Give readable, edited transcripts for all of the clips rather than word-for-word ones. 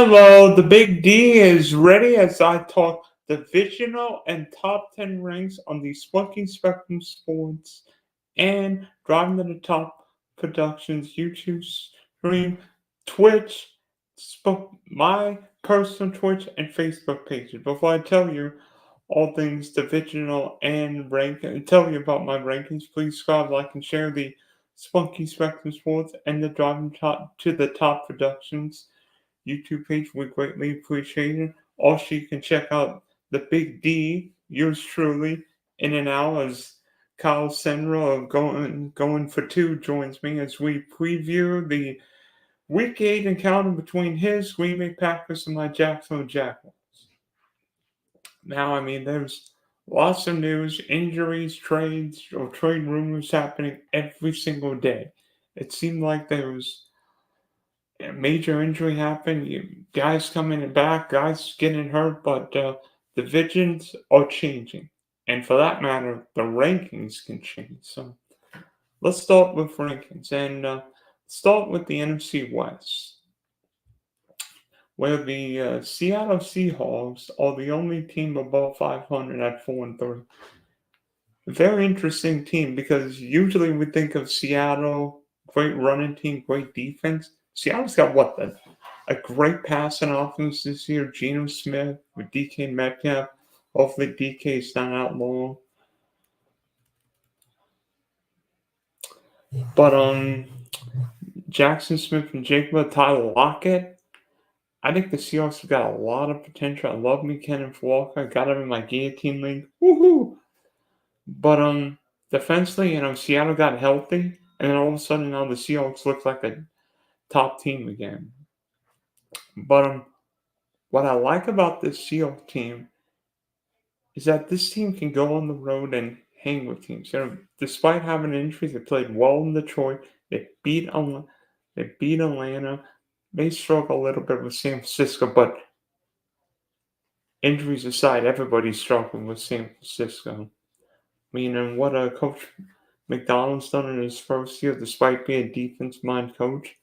Hello, the Big D is ready as I talk divisional and top 10 ranks on the Spunky Spectrum Sports and Driving to the Top Productions YouTube stream, Twitch, my personal Twitch and Facebook pages. Before I tell you all things divisional and rank and tell you about my rankings, please subscribe, like, and share the Spunky Spectrum Sports and the Driving to the Top Productions YouTube page. We greatly appreciate it. Also, you can check out the Big D, yours truly, in an hour as Kyle Senra of going for two joins me as we preview the Week 8 encounter between his Green Bay Packers and my Jacksonville Jaguars. Now, there's lots of news, injuries, trades, or trade rumors happening every single day. It seemed like there was a major injury happened, guys coming back, guys getting hurt, but divisions are changing. And for that matter, the rankings can change. So let's start with rankings and start with the NFC West, where the Seattle Seahawks are the only team above 500 at 4-3. Very interesting team because usually we think of Seattle, great running team, great defense. Seattle's got a great passing offense this year. Geno Smith with DK Metcalf. Hopefully DK's not out long. But Jackson Smith and Jacob Tyler Lockett. I think the Seahawks have got a lot of potential. I love me Kenneth Walker. I got him in my guillotine league. Woohoo! But defensively, Seattle got healthy, and then all of a sudden now the Seahawks look like a top team again. But what I like about this Seahawks team is that this team can go on the road and hang with teams. Despite having injuries, they played well in Detroit. They beat Atlanta. They struggle a little bit with San Francisco, but injuries aside, everybody's struggling with San Francisco. And what Coach McDonald's done in his first year, despite being a defense-minded coach,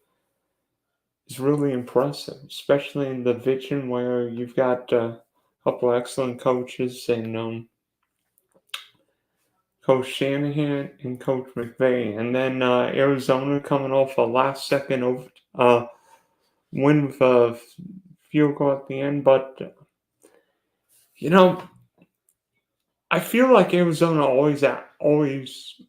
is really impressive, especially in the division where you've got a couple excellent coaches and Coach Shanahan and Coach McVay. And then Arizona coming off a last-second win with a field goal at the end. But, I feel like Arizona always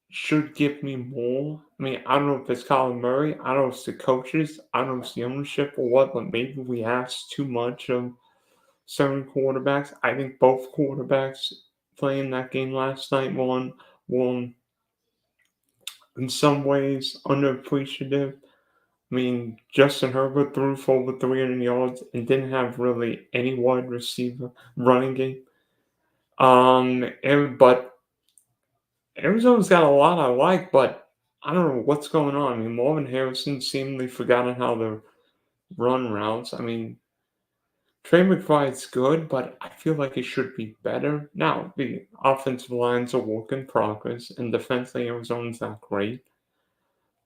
should give me more. I don't know if it's Colin Murray. I don't know if it's the coaches. I don't know if it's the ownership or what, but maybe we ask too much of certain quarterbacks. I think both quarterbacks playing that game last night were in some ways underappreciative. Justin Herbert threw for over 300 yards and didn't have really any wide receiver running game. But Arizona's got a lot I like, but I don't know what's going on. Marvin Harrison seemingly forgotten how to run routes. Trey McBride's good, but I feel like he should be better. Now, the offensive line's a work in progress, and defensively, Arizona's not great.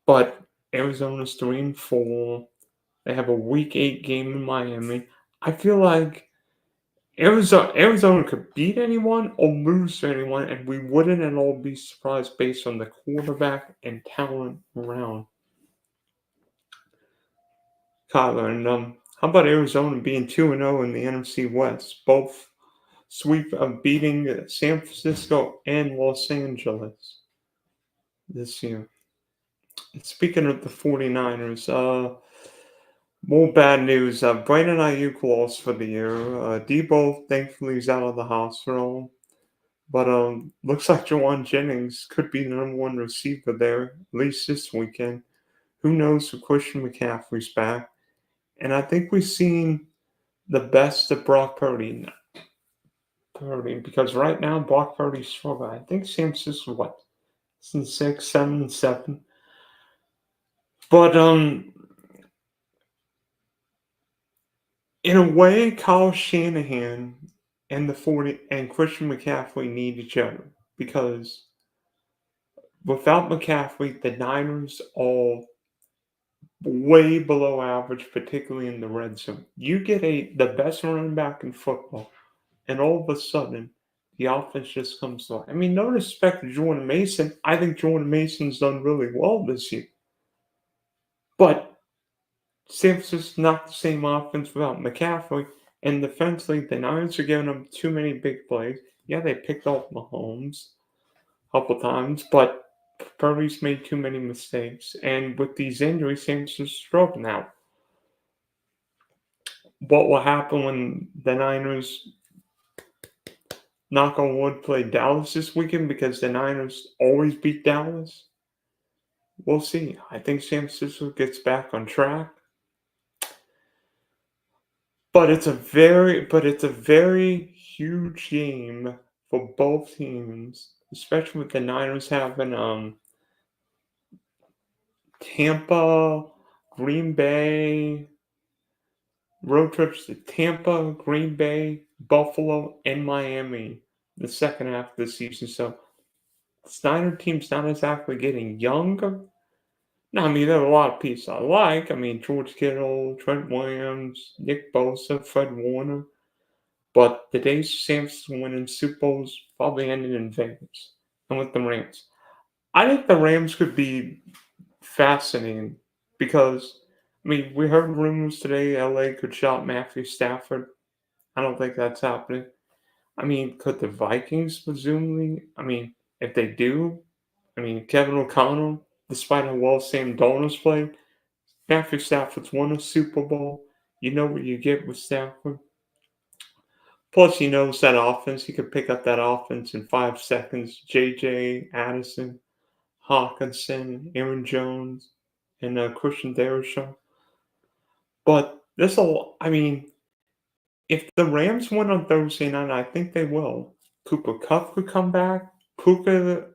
But Arizona's 3-4. They have a Week 8 game in Miami. I feel like Arizona could beat anyone or lose to anyone, and we wouldn't at all be surprised based on the quarterback and talent around Kyler. And how about Arizona being 2-0 in the NFC West? Both sweep of beating San Francisco and Los Angeles this year. And speaking of the 49ers, more bad news. Brandon Ayuk lost for the year. Debo, thankfully, is out of the hospital. But looks like Jawan Jennings could be the number one receiver there, at least this weekend. Who knows if Christian McCaffrey's back. And I think we've seen the best of Brock Purdy. Because right now, Brock Purdy's struggling. I think Sam Francisco, what? Since 6, 7, 7. But in a way, Kyle Shanahan and Christian McCaffrey need each other because without McCaffrey, the Niners are way below average, particularly in the red zone. You get the best running back in football, and all of a sudden, the offense just comes to life. I mean, no respect to Jordan Mason. I think Jordan Mason's done really well this year. But San Francisco's not the same offense without McCaffrey. And defensively, the Niners are giving them too many big plays. Yeah, they picked off Mahomes a couple times, but Purdy's made too many mistakes. And with these injuries, San Francisco's struggling now. What will happen when the Niners, knock on wood, play Dallas this weekend, because the Niners always beat Dallas? We'll see. I think San Francisco gets back on track. But it's a very huge game for both teams, especially with the Niners having Tampa, Green Bay, road trips to Tampa, Green Bay, Buffalo, and Miami the second half of the season. So the Niner team's not exactly getting younger. No, I mean, there are a lot of pieces I like. I mean, George Kittle, Trent Williams, Nick Bosa, Fred Warner. But the days San Francisco winning Super Bowls probably ended in Vegas and with the Rams. I think the Rams could be fascinating because, I mean, we heard rumors today LA could shop Matthew Stafford. I don't think that's happening. I mean, could the Vikings presumably? I mean, if they do, I mean, Kevin O'Connell, despite how well Sam Darnold's played, Matthew Stafford's won a Super Bowl. You know what you get with Stafford. Plus, he knows that offense. He could pick up that offense in 5 seconds. J.J. Addison, Hawkinson, Aaron Jones, and Christian Darrisaw. But I mean, if the Rams win on Thursday night, I think they will. Cooper Kupp could come back. Puka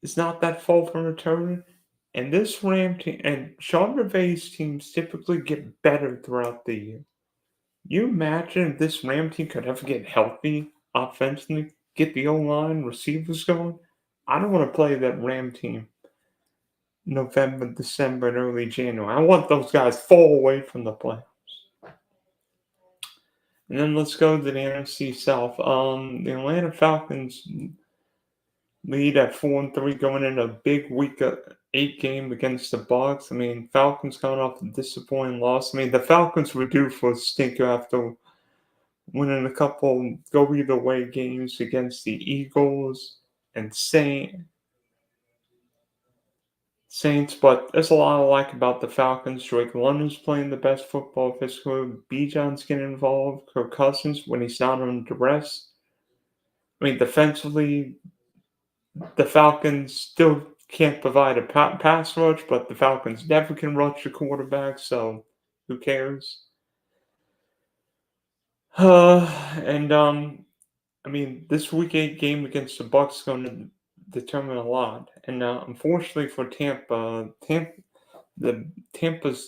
is not that far from returning. And this Ram team and Sean McVay's teams typically get better throughout the year. You imagine if this Ram team could ever get healthy offensively, get the O line, receivers going? I don't want to play that Ram team November, December, and early January. I want those guys far away from the playoffs. And then let's go to the NFC South. The Atlanta Falcons lead at 4-3 going into a big week 8 game against the Bucs. I mean, Falcons coming off a disappointing loss. I mean, the Falcons were due for a stinker after winning a couple go either way games against the Eagles and Saints, but there's a lot I like about the Falcons. Drake London's playing the best football of his career. Bijan's getting involved. Kirk Cousins, when he's not under duress. I mean, defensively, the Falcons still can't provide a pass rush, but the Falcons never can rush the quarterback, so who cares? And I mean, this week 8 game against the Bucs is going to determine a lot. And unfortunately for Tampa's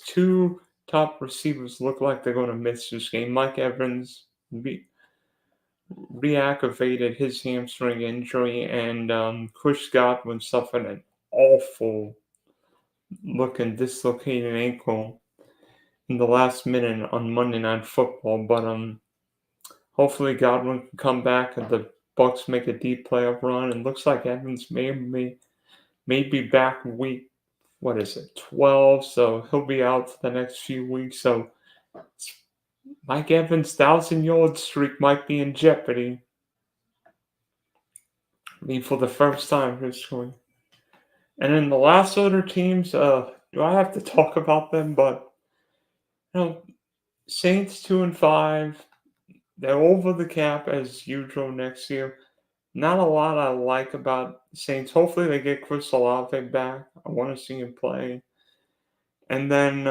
2 top receivers look like they're going to miss this game. Mike Evans reactivated his hamstring injury, and Chris Godwin suffered an awful looking dislocated ankle in the last minute on Monday Night Football. But hopefully Godwin can come back and the Bucs make a deep playoff run. And looks like Evans may be back week 12, so he'll be out for the next few weeks. So Mike Evans' 1,000-yard streak might be in jeopardy. I mean, for the first time in history. And then the last other teams, do I have to talk about them? But Saints 2-5, they're over the cap as usual next year. Not a lot I like about Saints. Hopefully they get Chris Olave back. I want to see him play. And then,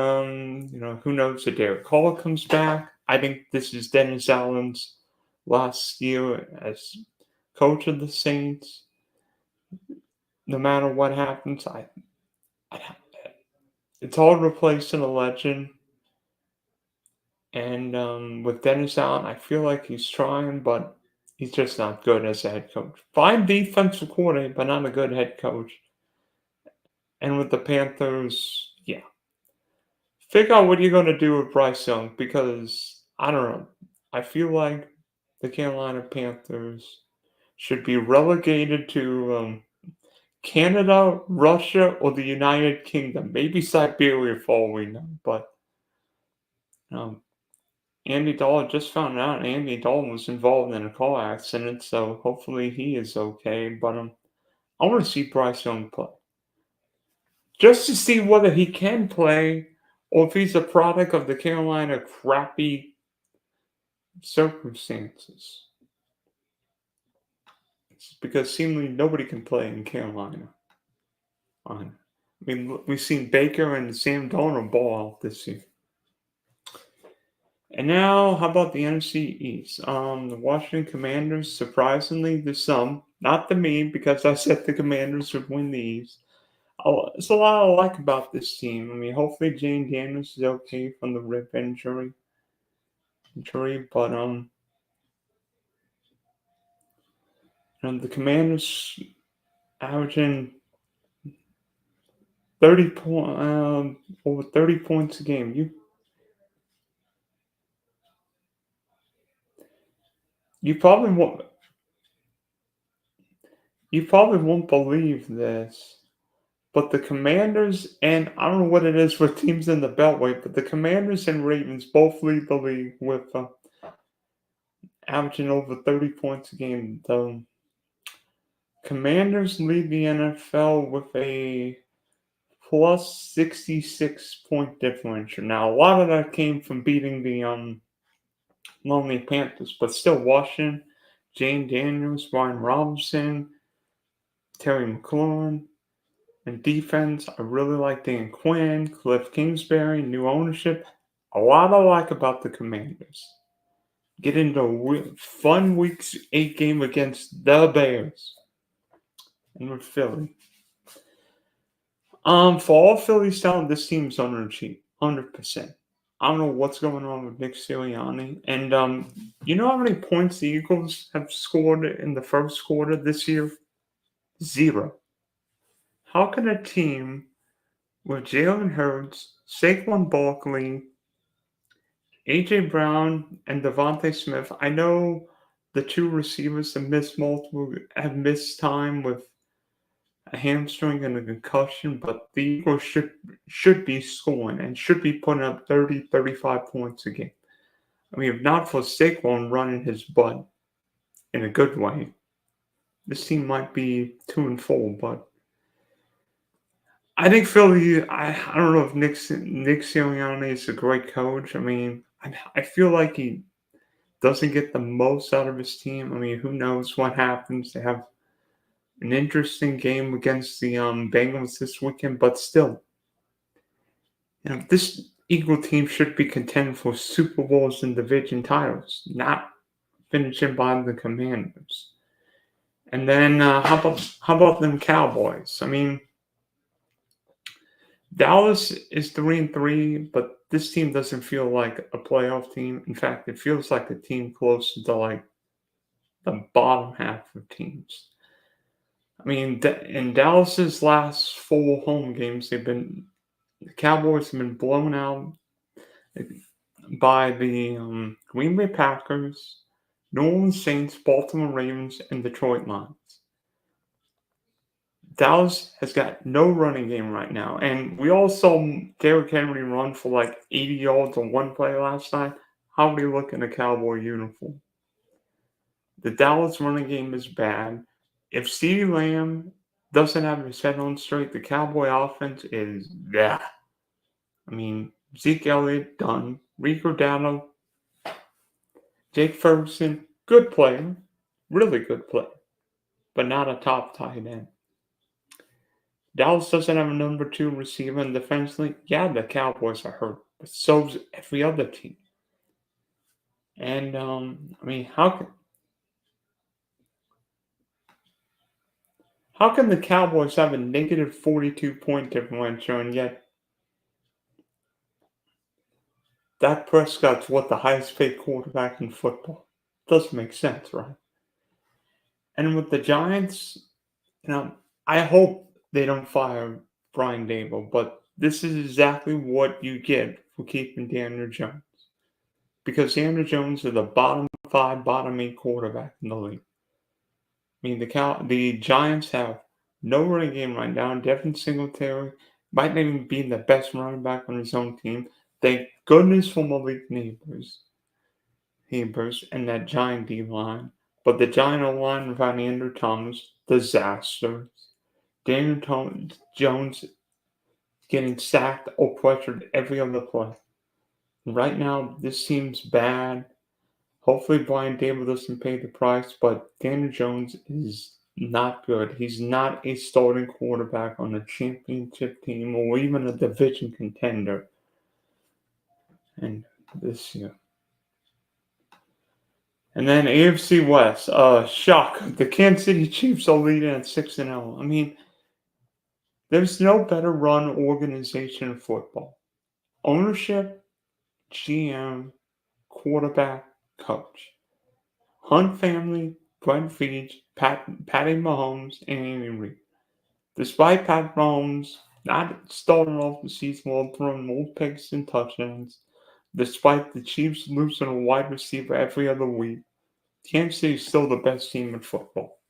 who knows if Derek Carr comes back. I think this is Dennis Allen's last year as coach of the Saints. No matter what happens, it's hard replacing a legend. And with Dennis Allen, I feel like he's trying, but he's just not good as a head coach. Fine defensive coordinator, but not a good head coach. And with the Panthers, yeah. figure out what you're gonna do with Bryce Young because I don't know. I feel like the Carolina Panthers should be relegated to Canada, Russia, or the United Kingdom. Maybe Siberia for all we know. But um, Andy Dalton just found out Andy Dalton was involved in a car accident, so hopefully he is okay. But I want to see Bryce Young play just to see whether he can play or if he's a product of the Carolina crappy circumstances. It's because seemingly nobody can play in Carolina. I mean, we've seen Baker and Sam Darnold ball out this year. And now, how about the NFC East? The Washington Commanders, surprisingly, to some, not to me, because I said the Commanders would win the East. Oh, there's a lot I like about this team. I mean, hopefully Jane Daniels is okay from the rib injury, but the Commanders averaging over 30 points a game. You probably won't believe this, but the Commanders and I don't know what it is for teams in the Beltway, but the Commanders and Ravens both lead the league with averaging over 30 points a game. The Commanders lead the NFL with a plus 66 point differential. Now, a lot of that came from beating the Lonely Panthers, but still, Washington, Jane Daniels, Ryan Robinson, Terry McLaurin, and defense. I really like Dan Quinn, Cliff Kingsbury, new ownership. A lot I like about the Commanders. Get into a fun Week 8 game against the Bears and with Philly. For all Phillies talent, this team's underachieved, 100%. I don't know what's going on with Nick Sirianni. And you know how many points the Eagles have scored in the first quarter this year? 0. How can a team with Jalen Hurts, Saquon Barkley, A.J. Brown, and Devontae Smith, I know the two receivers have missed time with a hamstring and a concussion, but the Eagles should be scoring and should be putting up 30, 35 points a game. I mean, if not for Saquon running his butt in a good way, this team might be 2-4. But I think Philly. I don't know if Nick Sirianni is a great coach. I mean, I feel like he doesn't get the most out of his team. I mean, who knows what happens? They have an interesting game against the Bengals this weekend, but still, this Eagle team should be contending for Super Bowls and division titles, not finishing by the Commanders. And then how about them Cowboys? I mean, Dallas is 3-3, but this team doesn't feel like a playoff team. In fact, it feels like a team close to like the bottom half of teams. I mean, in Dallas's last 4 home games, the Cowboys have been blown out by the Green Bay Packers, New Orleans Saints, Baltimore Ravens, and Detroit Lions. Dallas has got no running game right now, and we all saw Derrick Henry run for like 80 yards on one play last night. How would he look in a Cowboy uniform? The Dallas running game is bad. If CeeDee Lamb doesn't have his head on straight, the Cowboy offense is yeah. I mean, Zeke Elliott, done. Rico Dowdle, Jake Ferguson, good player. Really good player. But not a top tight end. Dallas doesn't have a number 2 receiver and defensively. Yeah, the Cowboys are hurt. But so's every other team. And, I mean, how can the Cowboys have a negative 42 point differential and yet Dak Prescott's the highest paid quarterback in football? Doesn't make sense, right? And with the Giants, I hope they don't fire Brian Dable, but this is exactly what you get for keeping Daniel Jones. Because Daniel Jones is the bottom 5, bottom 8 quarterback in the league. I mean, the Giants have no running game right now. Devin Singletary might not even be the best running back on his own team. Thank goodness for Malik Neighbors and that Giant D line. But the Giant O line without Andrew Thomas, disaster. Jones getting sacked or pressured every other play. Right now, this seems bad. Hopefully, Brian Dable doesn't pay the price, but Daniel Jones is not good. He's not a starting quarterback on a championship team or even a division contender. And this year. And then AFC West, shock. The Kansas City Chiefs are leading at 6-0. I mean, there's no better run organization in football. Ownership, GM, quarterback, coach. Hunt family, Brent Veach, Patty Mahomes, and Andy Reid. Despite Pat Mahomes not starting off the season well, throwing more picks and touchdowns, despite the Chiefs losing a wide receiver every other week, Kansas City is still the best team in football.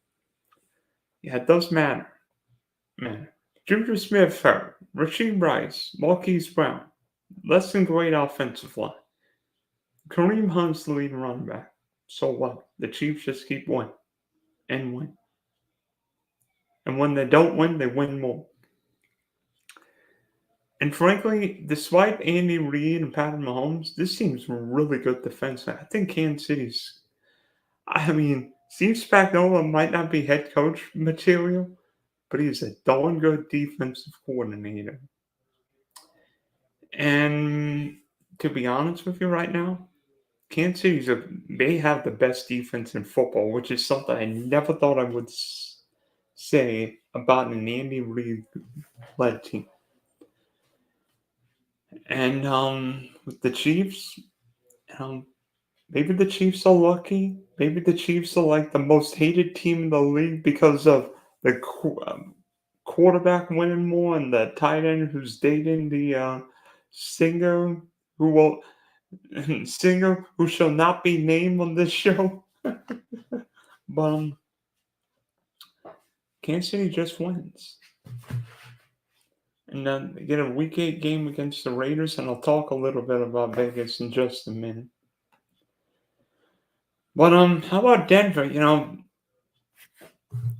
Yeah, it does matter. Man. Juju Smith-Schuster, Rasheed Rice, Marquise Brown, less than great offensive line. Kareem Hunt's the leading running back. So what? The Chiefs just keep winning and win. And when they don't win, they win more. And frankly, despite Andy Reid and Patrick Mahomes, this team's really good defense. I think Kansas City's. I mean, Steve Spagnuolo might not be head coach material, but he's a darn good defensive coordinator. And to be honest with you right now, Kansas City's they have the best defense in football, which is something I never thought I would say about an Andy Reid-led team. And with the Chiefs, maybe the Chiefs are lucky. Maybe the Chiefs are like the most hated team in the league because of the quarterback winning more and the tight end who's dating the singer singer who shall not be named on this show. But Kansas City just wins. And then they get a Week 8 game against the Raiders, and I'll talk a little bit about Vegas in just a minute. But how about Denver?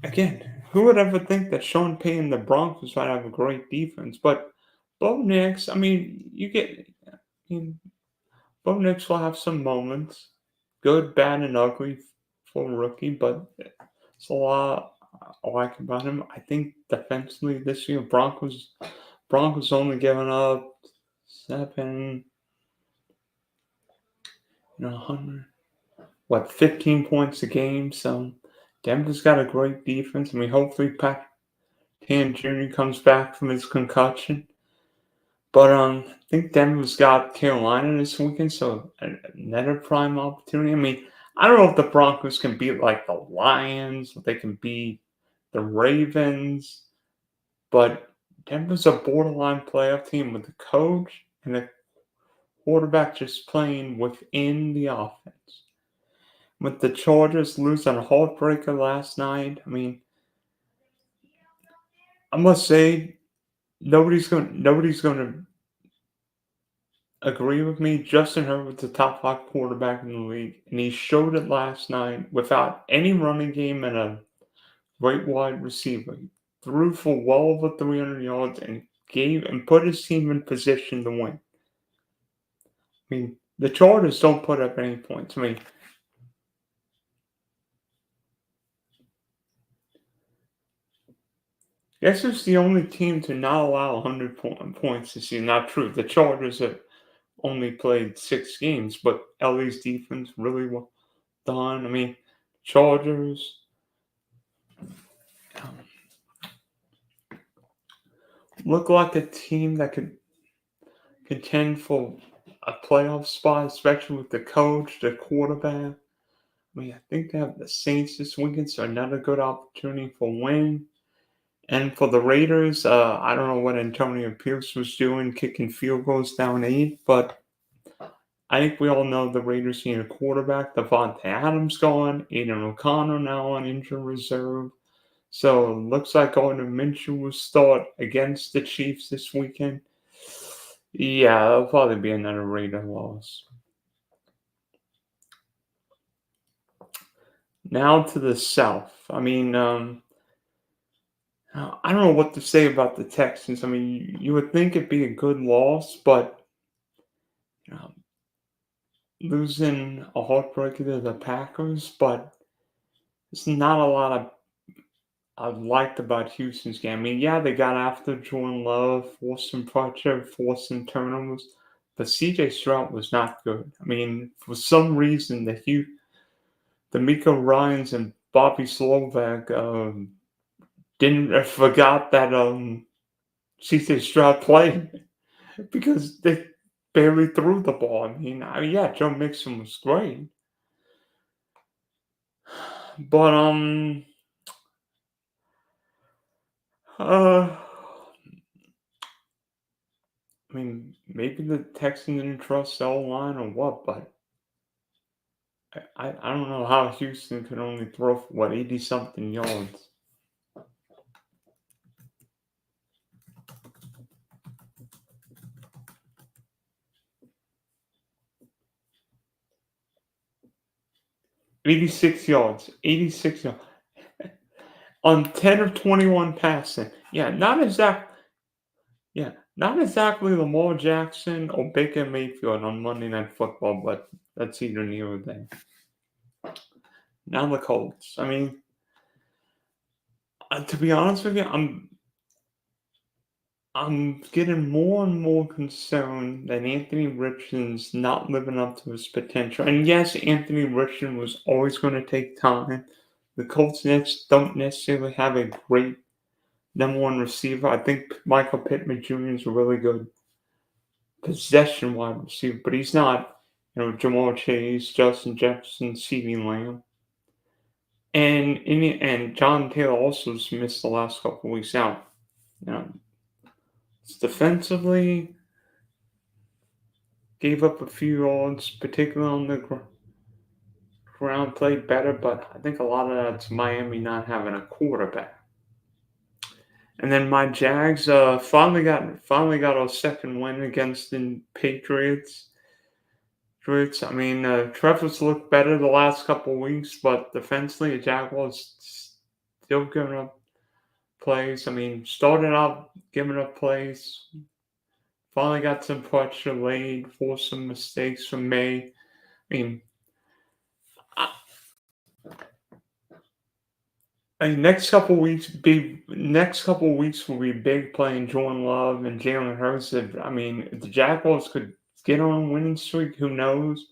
Again, who would ever think that Sean Payton and the Broncos might have a great defense? But Bo Nix, Bo Nix will have some moments, good, bad, and ugly for a rookie, but it's a lot I like about him. I think defensively this year, Broncos only giving up 15 points a game. So Denver's got a great defense. I mean, hopefully Pat Tan Jr. comes back from his concussion. But I think Denver's got Carolina this weekend, so another prime opportunity. I mean, I don't know if the Broncos can beat like the Lions, if they can beat the Ravens, but Denver's a borderline playoff team with a coach and a quarterback just playing within the offense. With the Chargers losing a heartbreaker last night, I mean, I must say nobody's going to agree with me. Justin Herbert's the top 5 quarterback in the league, and he showed it last night without any running game and a great wide receiver. He threw for well over 300 yards and put his team in position to win. I mean, the Chargers don't put up any points. I mean, guess it's the only team to not allow 100 points this season. Not true. The Chargers have only played 6 games, but LA's defense really well done. I mean, Chargers look like a team that could contend for a playoff spot, especially with the coach, the quarterback. I mean, I think they have the Saints this weekend, so another good opportunity for win. And for the Raiders, I don't know what Antonio Pierce was doing, kicking field goals down 8, but I think we all know the Raiders need a quarterback. Devontae Adams gone, Aiden O'Connell now on injured reserve. So looks like Gardner Minshew will start against the Chiefs this weekend. Yeah, it'll probably be another Raider loss. Now to the South. I mean, I don't know what to say about the Texans. I mean, you would think it'd be a good loss, but um, losing a heartbreaker to the Packers, but there's not a lot of I liked about Houston's game. I mean, yeah, they got after Jordan Love, forced some pressure, forced some turnovers, but CJ Stroud was not good. I mean, for some reason, the Miko Ryans and Bobby Slovak didn't forgot that CJ Stroud played because they barely threw the ball. Yeah, Joe Mixon was great, but uh, I mean, maybe the Texans didn't trust the line or what, but I don't know how Houston could only throw for what 80 something yards. 86 yards. 86 yards. On 10 of 21 passing. Yeah, not exactly Lamar Jackson or Baker Mayfield on Monday Night Football, but that's either near or there. Now the Colts. I mean, to be honest with you, I'm getting more and more concerned that Anthony Richardson's not living up to his potential. And yes, Anthony Richardson was always going to take time. The Colts don't necessarily have a great number one receiver. I think Michael Pittman Jr. is a really good possession wide receiver, but he's not, Jamal Chase, Justin Jefferson, CeeDee Lamb. And John Taylor also missed the last couple of weeks out. You know, defensively, gave up a few yards, particularly on the ground, played better, but I think a lot of that's Miami not having a quarterback. And then my Jags finally got a second win against the Patriots. I mean, Trevor's looked better the last couple of weeks, but defensively, the Jaguars still giving up plays. I mean, started out giving up plays. Finally got some pressure laid, forced some mistakes from May. I mean, next couple weeks will be big playing Jordan Love and Jalen Hurts. If the Jaguars could get on a winning streak, who knows?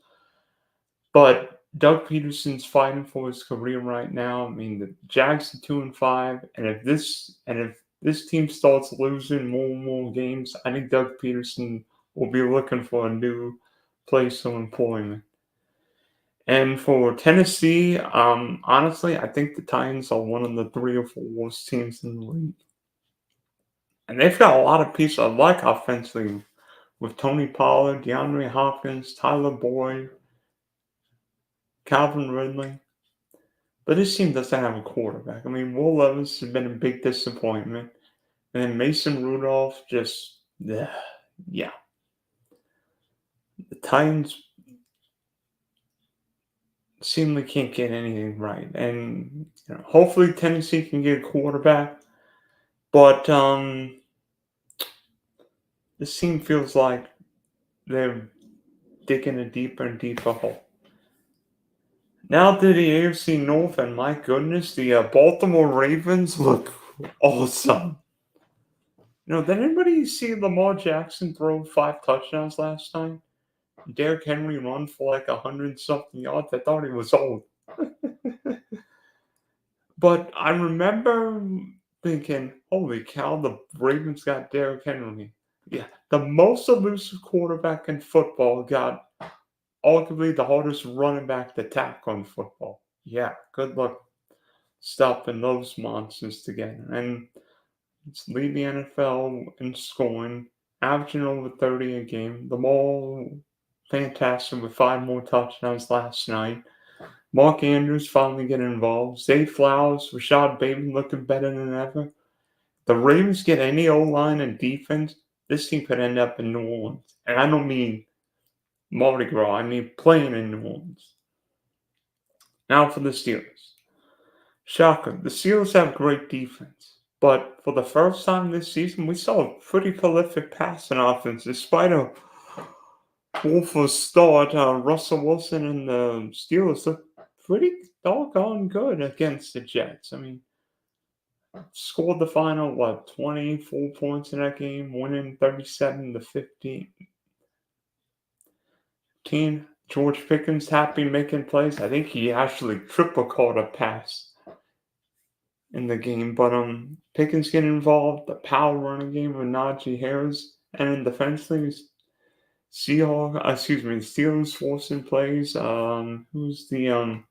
But Doug Peterson's fighting for his career right now. I mean, the Jags are 2-5, and if this team starts losing more and more games, I think Doug Peterson will be looking for a new place of employment. And for Tennessee, honestly, I think the Titans are one of the 3 or 4 worst teams in the league. And they've got a lot of pieces I like offensively with Tony Pollard, DeAndre Hopkins, Tyler Boyd, Calvin Ridley. But this team doesn't have a quarterback. I mean, Will Levis has been a big disappointment. And then Mason Rudolph just, yeah. The Titans seemingly can't get anything right. And hopefully Tennessee can get a quarterback. But this team feels like they're digging a deeper and deeper hole. Now to the AFC North, and my goodness, the Baltimore Ravens look awesome. Did anybody see Lamar Jackson throw 5 touchdowns last night? Derrick Henry run for like 100-something yards. I thought he was old. But I remember thinking, holy cow, the Ravens got Derrick Henry. Yeah, the most elusive quarterback in football got arguably the hardest running back to tackle in football. Yeah, good luck stopping those monsters together. And It's lead the NFL in scoring, averaging over 30 a game. The ball, fantastic with 5 more touchdowns last night. Mark Andrews finally getting involved. Zay Flowers, Rashad Bateman looking better than ever. The Ravens get any O-line and defense, this team could end up in New Orleans. And I don't mean Mardi Gras, I mean playing in New Orleans. Now for the Steelers. Shocker, the Steelers have great defense. But for the first time this season, we saw a pretty prolific passing offense. Despite a woeful start, Russell Wilson and the Steelers looked pretty doggone good against the Jets. I mean, scored the final, 24 points in that game, winning 37-15. George Pickens happy making plays. I think he actually triple caught a pass in the game, but Pickens getting involved, the power running game with Najee Harris, and defensively, Steelers forcing plays. Who's the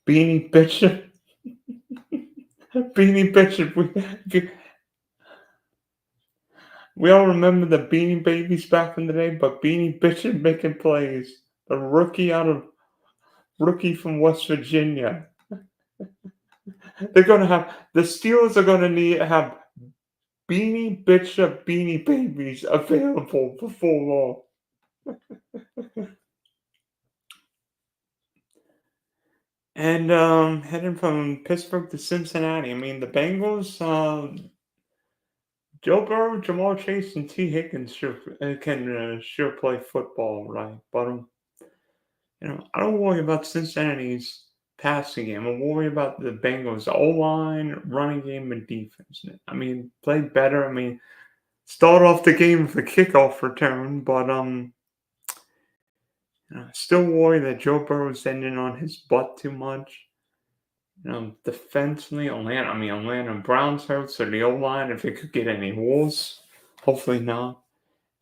Beanie Bishop? Beanie Bishop. We all remember the Beanie Babies back in the day, but Beanie Bishop making plays. The rookie from West Virginia. The Steelers are gonna need to have Beanie Bishop Beanie Babies available before long. And heading from Pittsburgh to Cincinnati. I mean, the Bengals, Joe Burrow, Jamal Chase, and T. Higgins can sure play football, right? But I don't worry about Cincinnati's passing game. I worry about the Bengals' O-line, running game, and defense. I mean, play better. I mean, start off the game with a kickoff return, but still worry that Joe Burrow's ending on his butt too much. Defensively, Atlanta Browns hurt, so the O-line, if it could get any worse, hopefully not.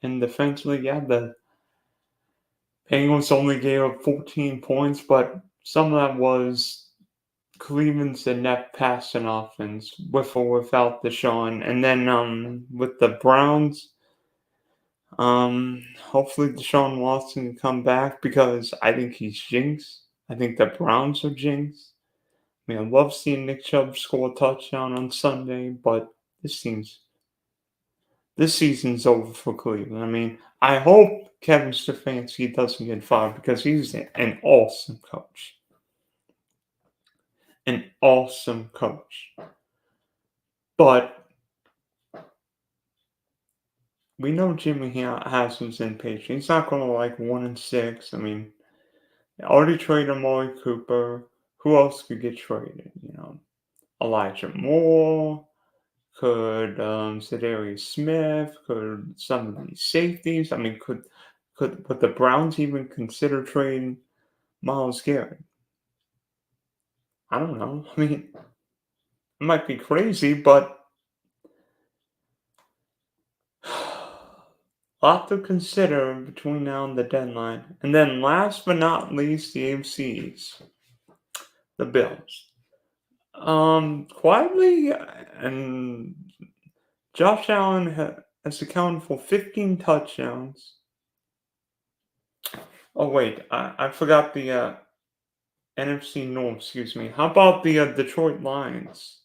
And defensively, yeah, the Bengals only gave up 14 points, but some of that was Cleveland's inept passing offense, with or without Deshaun. And then with the Browns, hopefully Deshaun Watson can come back because I think he's jinxed. I think the Browns are jinxed. I mean, I love seeing Nick Chubb score a touchdown on Sunday, but this season's over for Cleveland. I mean, I hope Kevin Stefanski doesn't get fired because he's an awesome coach. An awesome coach. But we know Jimmy Haslam's impatient. He's not going to 1-6. I mean, they already traded Amari Cooper. Who else could get traded? Elijah Moore. Could Zadarius Smith? Could some of these safeties? I mean, would the Browns even consider trading Myles Garrett? I don't know. I mean, it might be crazy, but a lot to consider between now and the deadline. And then, last but not least, the AFCs, the Bills. Quietly, and Josh Allen has accounted for 15 touchdowns. Oh wait, I forgot the NFC North. Excuse me. How about the Detroit Lions?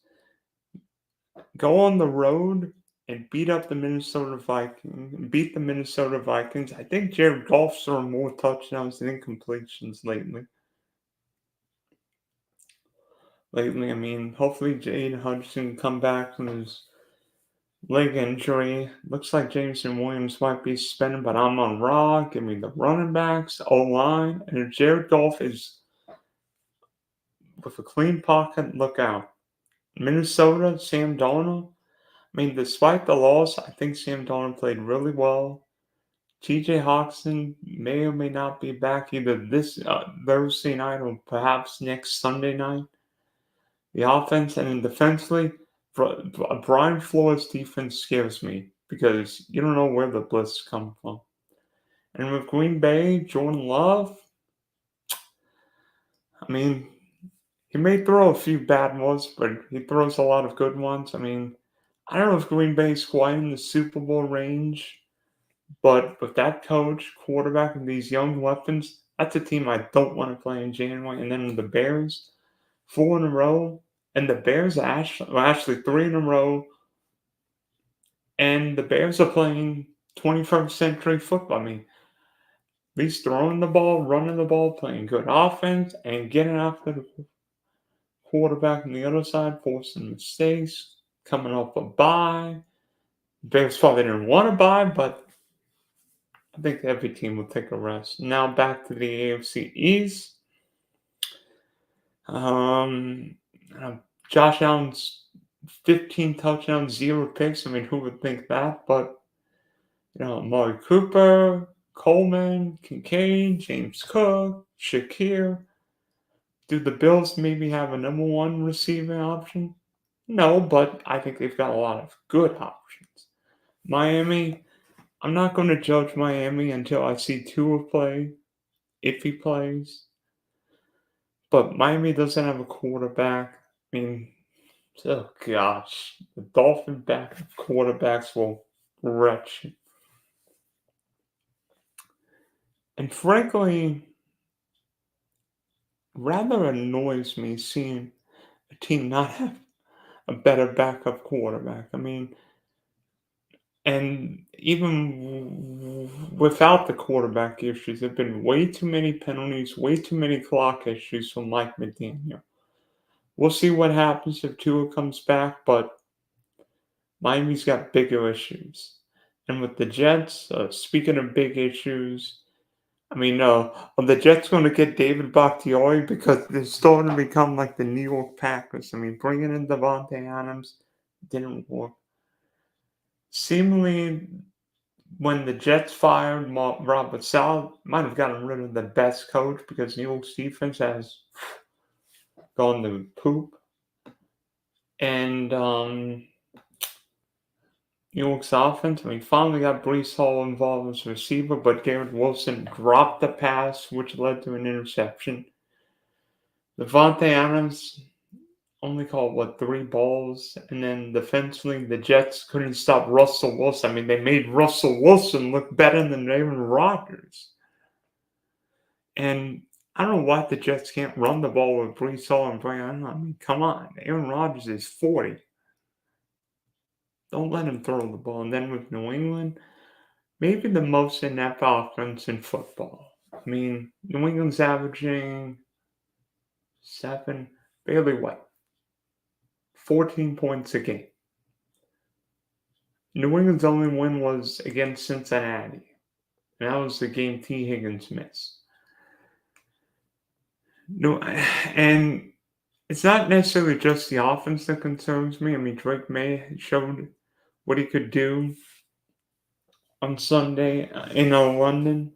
Go on the road and beat the Minnesota Vikings. I think Jared Goff's thrown more touchdowns than incompletions lately. I mean, hopefully Jaden Hudson can come back from his leg injury. Looks like Jameson Williams might be suspended, but I'm on Raw. Give me the running backs, O-line, and if Jared Goff is with a clean pocket, look out. Minnesota, Sam Darnold. I mean, despite the loss, I think Sam Darnold played really well. TJ Hawkinson may or may not be back either this Thursday night or perhaps next Sunday night. The offense and then defensively, Brian Flores' defense scares me because you don't know where the blitz come from. And with Green Bay, Jordan Love, I mean, He may throw a few bad ones, but he throws a lot of good ones. I mean, I don't know if Green Bay's quite in the Super Bowl range, but with that coach, quarterback, and these young weapons, that's a team I don't want to play in January. And then the Bears, 4 in a row, and the Bears are actually 3 in a row, and the Bears are playing 21st century football. I mean, at least throwing the ball, running the ball, playing good offense, and getting after the quarterback on the other side, forcing mistakes, coming off a bye. Bears probably didn't want to bye, but I think every team will take a rest. Now back to the AFC East. Um, uh, Josh Allen's 15 touchdowns, 0 picks. I mean, who would think that? But Amari Cooper, Coleman, Kincaid, James Cook, Shakir. Do the Bills maybe have a number one receiving option? No, but I think they've got a lot of good options. Miami, I'm not going to judge Miami until I see Tua play, if he plays. But Miami doesn't have a quarterback. I mean, oh gosh, the Dolphin backup quarterbacks will wretch. And frankly, rather annoys me seeing a team not have a better backup quarterback. I mean, and even without the quarterback issues, there have been way too many penalties, way too many clock issues from Mike McDaniel. We'll see what happens if Tua comes back, but Miami's got bigger issues. And with the Jets, speaking of big issues, I mean, are the Jets going to get David Bakhtiari because they're starting to become like the New York Packers? I mean, bringing in Devontae Adams didn't work. Seemingly, when the Jets fired Robert Saleh, might have gotten rid of the best coach because New York's defense has gone to poop. And New York's offense, I mean, finally got Brees Hall involved as receiver, but Garrett Wilson dropped the pass, which led to an interception. Devontae Adams only caught, 3 balls? And then defensively, the Jets couldn't stop Russell Wilson. I mean, they made Russell Wilson look better than Aaron Rodgers. And I don't know why the Jets can't run the ball with Brees Hall and Brian. I mean, come on. Aaron Rodgers is 40. Don't let him throw the ball. And then with New England, maybe the most inept offense in football. I mean, New England's averaging 14 points a game. New England's only win was against Cincinnati. And that was the game T. Higgins missed. No, and it's not necessarily just the offense that concerns me. I mean, Drake May showed what he could do on Sunday in London,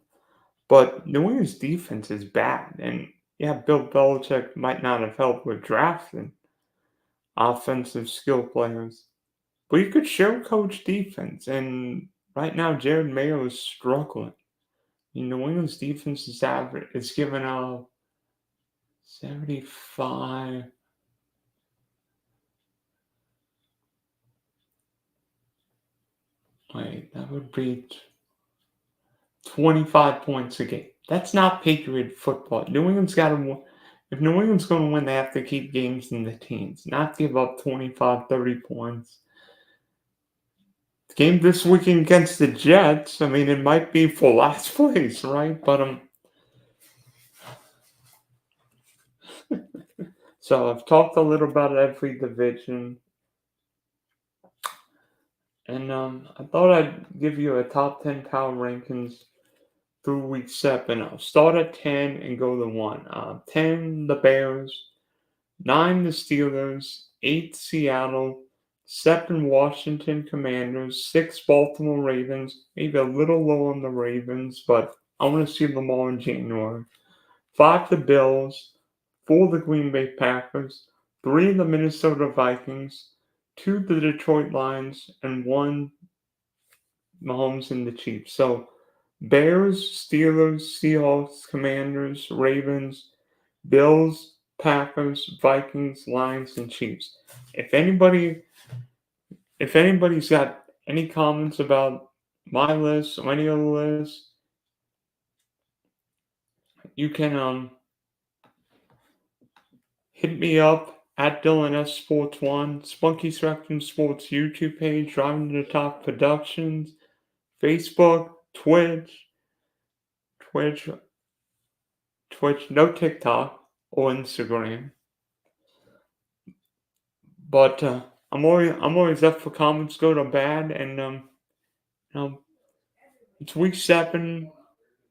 but New England's defense is bad. And yeah, Bill Belichick might not have helped with drafting offensive skill players, but you could show coach defense. And right now, Jared Mayo is struggling. New England's defense is average. It's given out 75. Wait, that would be 25 points a game. That's not Patriot football. New England's got to win. If New England's going to win, they have to keep games in the teens, not give up 25, 30 points. The game this weekend against the Jets, I mean, it might be for last place, right? But so I've talked a little about every division. And I thought I'd give you a top 10 power rankings through week 7. I'll start at 10 and go to 1. 10, the Bears. 9, the Steelers. 8, Seattle. 7, Washington Commanders. 6, Baltimore Ravens. Maybe a little low on the Ravens, but I want to see them all in January. 5, the Bills. 4, the Green Bay Packers. 3, the Minnesota Vikings. 2, the Detroit Lions. And 1, Mahomes and the Chiefs. So Bears, Steelers, Seahawks, Commanders, Ravens, Bills, Packers, Vikings, Lions, and Chiefs. If anybody if anybody's got any comments about my list or any other list, you can hit me up at Dylan S Sports One, Spunky Spectrum Sports YouTube page, Driving to the Top Productions, Facebook, Twitch, no TikTok or Instagram. But I'm always up for comments, good or bad, and it's week 7.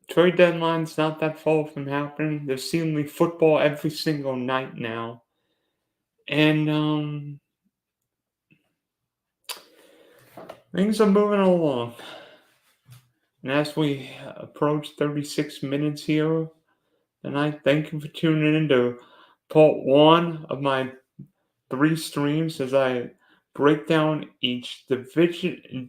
Trade deadline's not that far from happening. There's seemingly football every single night now, and things are moving along. And as we approach 36 minutes here tonight, thank you for tuning in to part 1 of my 3 streams as I break down each division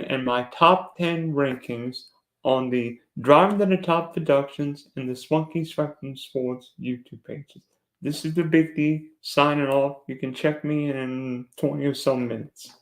and my top 10 rankings on the Driving to the Top Productions and the Spunky Spectrum Sports YouTube pages. This is the Big D signing off. You can check me in 20 or so minutes.